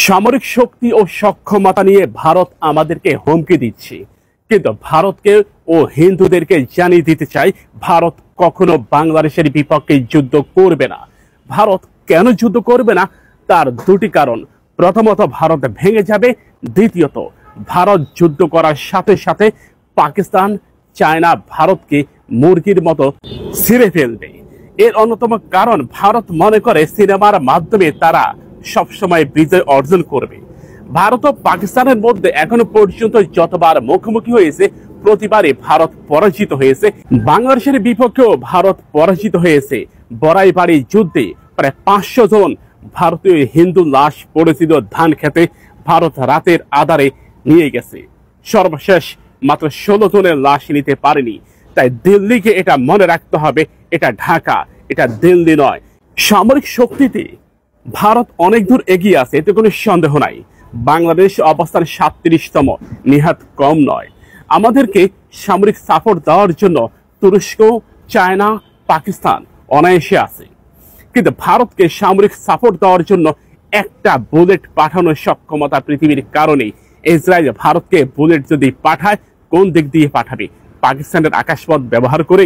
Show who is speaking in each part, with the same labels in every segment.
Speaker 1: সামরিক শক্তি ও সক্ষমতা নিয়ে ভারত আমাদেরকে হুমকি দিচ্ছে, কিন্তু ভারতকে ও হিন্দুদেরকে জানিয়ে দিতে চাই ভারত কখনো বাংলাদেশের বিপক্ষে যুদ্ধ করবে না। ভারত কেন যুদ্ধ করবে না তার দুটি কারণ। প্রথমত, ভারত ভেঙে যাবে। দ্বিতীয়ত, ভারত যুদ্ধ করার সাথে সাথে পাকিস্তান, চায়না ভারতকে মুরগির মতো ছিঁড়ে ফেলবে। এর অন্যতম কারণ, ভারত মনে করে সিনেমার মাধ্যমে তারা সবসময় বিজয় অর্জন করবে। ভারত ও পাকিস্তানের মধ্যে এখনো পর্যন্ত যতবার মুখোমুখি হয়েছে প্রতিবারই ভারত পরাজিত হয়েছে। বাংলাদেশের বিপক্ষেও ভারত পরাজিত হয়েছে। বড়াইবাড়ি যুদ্ধে প্রায় 500 জন ভারতীয় হিন্দু লাশ পড়েছিল ধান খেতে, ভারত রাতের আধারে নিয়ে গেছে। সর্বশেষ মাত্র 16 জনের লাশ নিতে পারেনি। তাই দিল্লিকে এটা মনে রাখতে হবে, এটা ঢাকা, এটা দিল্লি নয়। সামরিক শক্তিতে ভারত অনেক দূর এগিয়ে আছে, এতে কোনো সন্দেহ নাই। বাংলাদেশ অবস্থান 37তম, নিহাত কম নয়। আমাদেরকে সামরিক সাপোর্ট দেওয়ার জন্য তুরস্ক, চায়না, পাকিস্তান অনায়াসে আছে, কিন্তু ভারতকে সামরিক সাপোর্ট দেওয়ার জন্য একটা বুলেট পাঠানোর সক্ষমতা পৃথিবীর কারণেই। ইসরায়েল ভারতকে বুলেট যদি পাঠায়, কোন দিক দিয়ে পাঠাবে? পাকিস্তানের আকাশপথ ব্যবহার করে।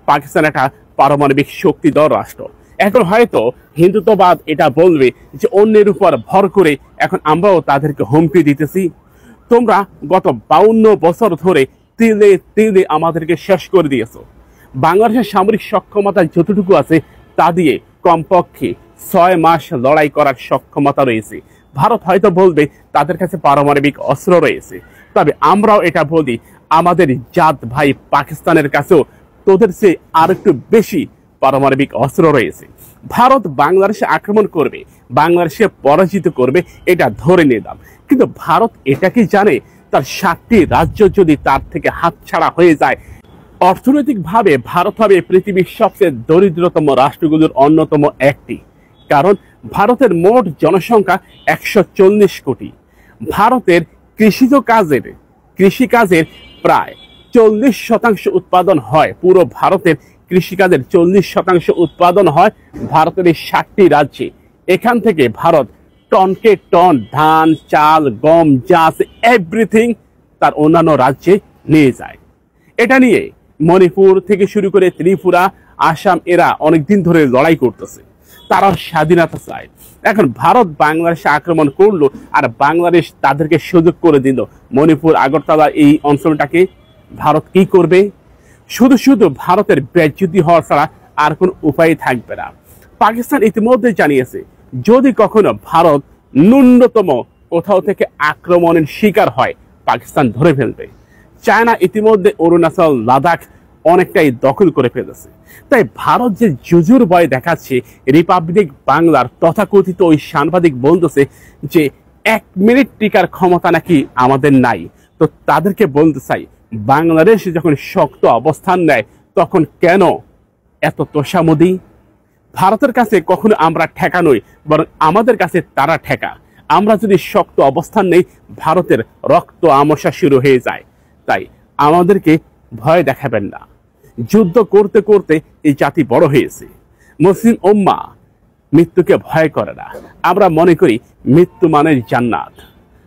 Speaker 1: পাকিস্তান একটা পারমাণবিক শক্তিধর রাষ্ট্র। এখন হয়তো হিন্দুত্ববাদ এটা বলবে যে অন্যের উপর ভর করে এখন আমরাও তাদেরকে হুমকি দিতেছি। তোমরা গত 52 বছর ধরে তিলে তিলে আমাদেরকে শেষ করে দিয়েছো। বাংলাদেশের সামরিক সক্ষমতা যতটুকু আছে তা দিয়ে কমপক্ষে 6 মাস লড়াই করার সক্ষমতা রয়েছে। ভারত হয়তো বলবে তাদের কাছে পারমাণবিক অস্ত্র রয়েছে, তবে আমরাও এটা বলি আমাদের জাত ভাই পাকিস্তানের কাছেও তোদের চেয়ে আর একটু বেশি পারমাণবিক অস্ত্র রয়েছে। ভারত বাংলাদেশে আক্রমণ করবে, বাংলাদেশে পরাজিত করবে, এটা ধরে নিলাম। কিন্তু ভারত এটা কি জানে তার 7টি রাজ্য যদি তার থেকে হাতছাড়া হয়ে যায়, অর্থনৈতিকভাবে ভারত হবে পৃথিবীর সবচেয়ে দরিদ্রতম রাষ্ট্রগুলোর অন্যতম একটি। কারণ ভারতের মোট জনসংখ্যা 140 কোটি। ভারতের কৃষিকাজের প্রায় 40% উৎপাদন হয়। পুরো ভারতের কৃষিকাজের 40% উৎপাদন হয় ভারতের এই 7টি রাজ্যে। এখান থেকে ভারত টনকে টন ধান, চাল, গম, যা আছে এভরিথিং তার অন্যান্য রাজ্যে নিয়ে যায়। এটা নিয়ে মণিপুর থেকে শুরু করে ত্রিপুরা, আসাম এরা অনেকদিন ধরে লড়াই করতেছে, তারা স্বাধীনতা চায়। এখন ভারত বাংলাদেশে আক্রমণ করলো আর বাংলাদেশ তাদেরকে সুযোগ করে দিল মণিপুর, আগরতলা এই অঞ্চলটাকে। ভারত কি করবে? শুধু শুধু ভারতের বেজ্জতি হওয়া ছাড়া আর কোনো উপায় থাকবে না। পাকিস্তান ইতিমধ্যে জানিয়েছে যদি কখনো ভারত ন্যূনতম কোথাও থেকে আক্রমণের শিকার হয়, পাকিস্তান ধরে ফেলবে। চায়না ইতিমধ্যে অরুণাচল, লাদাখ অনেকটাই দখল করে ফেলেছে। তাই ভারত যে জুজুর ভয় দেখাচ্ছে, রিপাবলিক বাংলার তথাকথিত ওই সাংবাদিক বলতেছে যে 1 মিনিট টিকার ক্ষমতা নাকি আমাদের নাই। তো তাদেরকে বলতে চাই, বাংলাদেশ যখন শক্ত অবস্থান নেয় তখন কেন এত তোষামোদি? ভারতের কাছে কখনো আমরা ঠেকা নই, বরং আমাদের কাছে তারা ঠেকা। আমরা যদি শক্ত অবস্থান নেই, ভারতের রক্ত আমসা শুরু হয়ে যায়। তাই আমাদেরকে ভয় দেখাবেন না। যুদ্ধ করতে করতে এই জাতি বড় হয়েছে। মুসলিম উম্মাহ মৃত্যুকে ভয় করে না। আমরা মনে করি মৃত্যু মানে জান্নাত।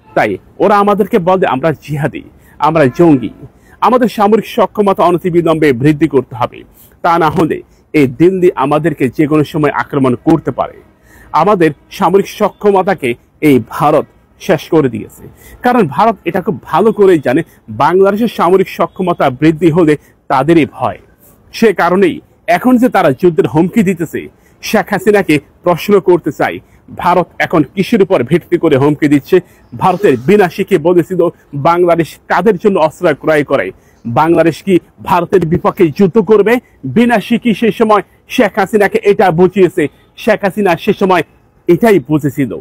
Speaker 1: তাই ওরা আমাদেরকে বলে আমরা জিহাদি, আমরা জঙ্গি। আমাদের সামরিক সক্ষমতা অনতিবিলম্বে বৃদ্ধি করতে হবে। তা না হলে এই দিল্লি আমাদেরকে যে কোনো সময় আক্রমণ করতে পারে। আমাদের সামরিক সক্ষমতাকে এই ভারত শেষ করে দিয়েছে। কারণ ভারত এটা খুব ভালো করেই জানে বাংলাদেশের সামরিক সক্ষমতা বৃদ্ধি হলে তাদেরই ভয়। সে কারণেই এখন যে তারা যুদ্ধের হুমকি দিতেছে, শেখ হাসিনাকে প্রশ্ন করতে চাই ভারত এখন কিসের উপর ভিত্তি করে হুমকি দিচ্ছে? ভারতের বিনাশীকে বলেছিল বাংলাদেশ কাদের জন্য অস্ত্র ক্রয় করে? বাংলাদেশ কি ভারতের বিপক্ষে যুদ্ধ করবে? বিনাশী কি সে সময় শেখ হাসিনাকে এটা বুঝিয়েছে? শেখ হাসিনা সে সময় এটাই বুঝেছিল।